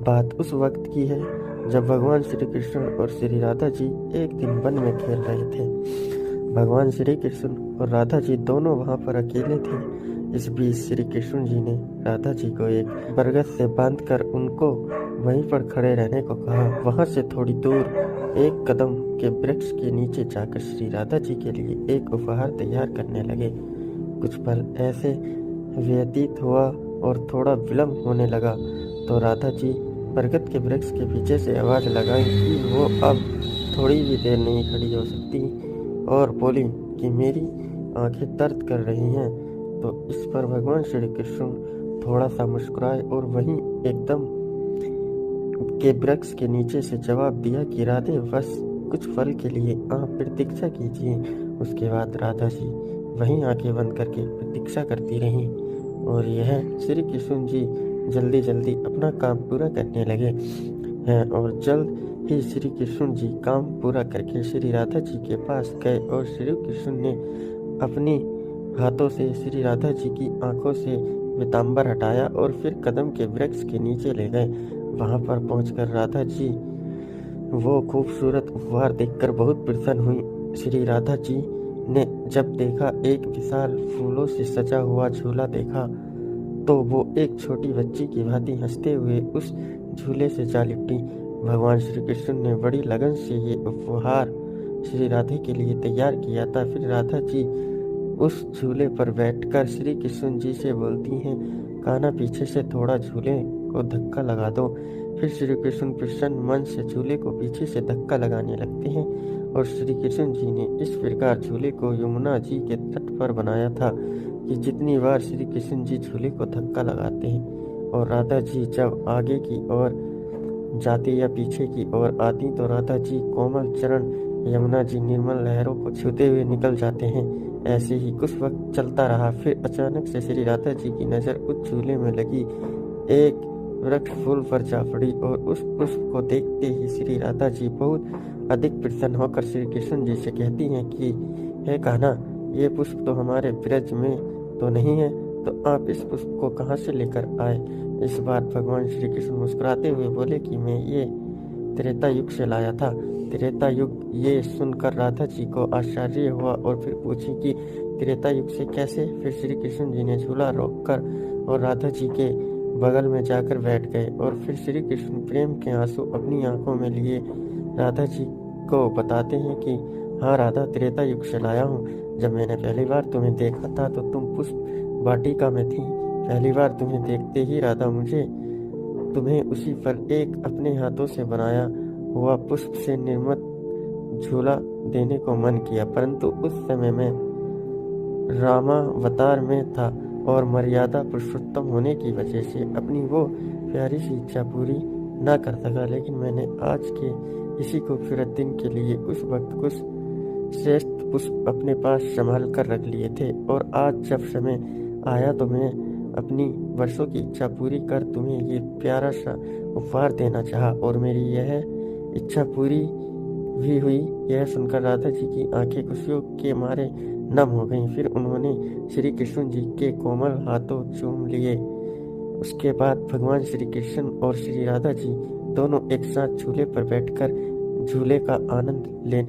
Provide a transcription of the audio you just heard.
बात उस वक्त की है जब भगवान श्री कृष्ण और श्री राधा जी एक दिन वन में खेल रहे थे। भगवान श्री कृष्ण और राधा जी दोनों वहां पर अकेले थे। इस बीच श्री कृष्ण जी ने राधा जी को एक बरगद से बांधकर उनको वहीं पर खड़े रहने को कहा। वहां से थोड़ी दूर एक कदम के वृक्ष के नीचे जाकर श्री राधा जी के लिए एक उपहार तैयार करने लगे। कुछ पल ऐसे व्यतीत हुआ और थोड़ा विलम्ब होने लगा तो राधा जी बरगद के वृक्ष के पीछे से आवाज लगाई कि वो अब थोड़ी भी देर नहीं खड़ी हो सकती और बोली कि मेरी आंखें दर्द कर रही हैं। तो इस पर भगवान श्री कृष्ण थोड़ा सा मुस्कुराए और वहीं एकदम के वृक्ष के नीचे से जवाब दिया कि राधे बस कुछ पल के लिए आप प्रतीक्षा कीजिए। उसके बाद राधा जी वहीं आंखें बंद करके प्रतीक्षा करती रहीं और यह श्री कृष्ण जी जल्दी जल्दी अपना काम पूरा करने लगे हैं और जल्द ही श्री कृष्ण जी काम पूरा करके श्री राधा जी के पास गए और श्री कृष्ण ने अपनी हाथों से श्री राधा जी की आंखों से पीताम्बर हटाया और फिर कदम के वृक्ष के नीचे ले गए। वहां पर पहुंचकर राधा जी वो खूबसूरत उपहार देखकर बहुत प्रसन्न हुई। श्री राधा जी ने जब देखा एक विशाल फूलों से सजा हुआ झूला देखा तो वो एक छोटी बच्ची की भांति हंसते हुए उस झूले से जा लिपटी। भगवान श्री कृष्ण ने बड़ी लगन से ये उपहार श्री राधे के लिए तैयार किया था। फिर राधा जी उस झूले पर बैठकर श्री कृष्ण जी से बोलती हैं, कान्हा पीछे से थोड़ा झूले को धक्का लगा दो। फिर श्री कृष्ण प्रसन्न मन से झूले को पीछे से धक्का लगाने लगते हैं और श्री कृष्ण जी ने इस प्रकार झूले को यमुना जी के तट पर बनाया था कि जितनी बार श्री कृष्ण जी झूले को धक्का लगाते हैं और राधा जी जब आगे की ओर जाती या पीछे की ओर आती तो राधा जी कोमल चरण यमुना जी निर्मल लहरों को छूते हुए निकल जाते हैं। ऐसे ही कुछ वक्त चलता रहा। फिर अचानक से श्री राधा जी की नजर उस झूले में लगी एक वृक्ष फूल पर जा पड़ी और उस पुष्प को देखते ही श्री राधा जी बहुत अधिक प्रसन्न होकर श्री कृष्ण जी से कहती हैं कि हे कान्हा, ये पुष्प तो हमारे ब्रज में तो नहीं है, तो आप इस पुष्प को कहाँ से लेकर आए। इस बार भगवान श्री कृष्ण मुस्कुराते हुए बोले कि मैं ये त्रेता युग से लाया था। त्रेता युग ये सुनकर राधा जी को आश्चर्य हुआ और फिर पूछी कि त्रेता युग से कैसे। फिर श्री कृष्ण जी ने झूला रोककर और राधा जी के बगल में जाकर बैठ गए और फिर श्री कृष्ण प्रेम के आंसू अपनी आंखों में लिए राधा जी को बताते हैं कि हाँ राधा, त्रेता युग से लाया हूँ। जब मैंने पहली बार तुम्हें देखा था तो तुम पुष्प वाटिका में थी। पहली बार तुम्हें देखते ही राधा मुझे तुम्हें उसी पर एक अपने हाथों से बनाया हुआ पुष्प से निर्मित झूला देने को मन किया, परंतु उस समय मैं रामावतार में था और मर्यादा पुरुषोत्तम होने की वजह से अपनी वो प्यारी सी इच्छा पूरी न कर सका। लेकिन मैंने आज के इसी खूबसूरत दिन के लिए उस वक्त कुछ श्रेष्ठ पुष्प अपने पास संभाल कर रख लिए थे और आज जब समय आया तो मैं अपनी वर्षों की इच्छा पूरी कर तुम्हें ये प्यारा सा उपहार देना चाहा और मेरी यह इच्छा पूरी भी हुई। यह सुनकर राधा जी की आंखें खुशियों के मारे नम हो गईं। फिर उन्होंने श्री कृष्ण जी के कोमल हाथों चूम लिए। उसके बाद भगवान श्री कृष्ण और श्री राधा जी दोनों एक साथ झूले पर बैठकर झूले का आनंद लेने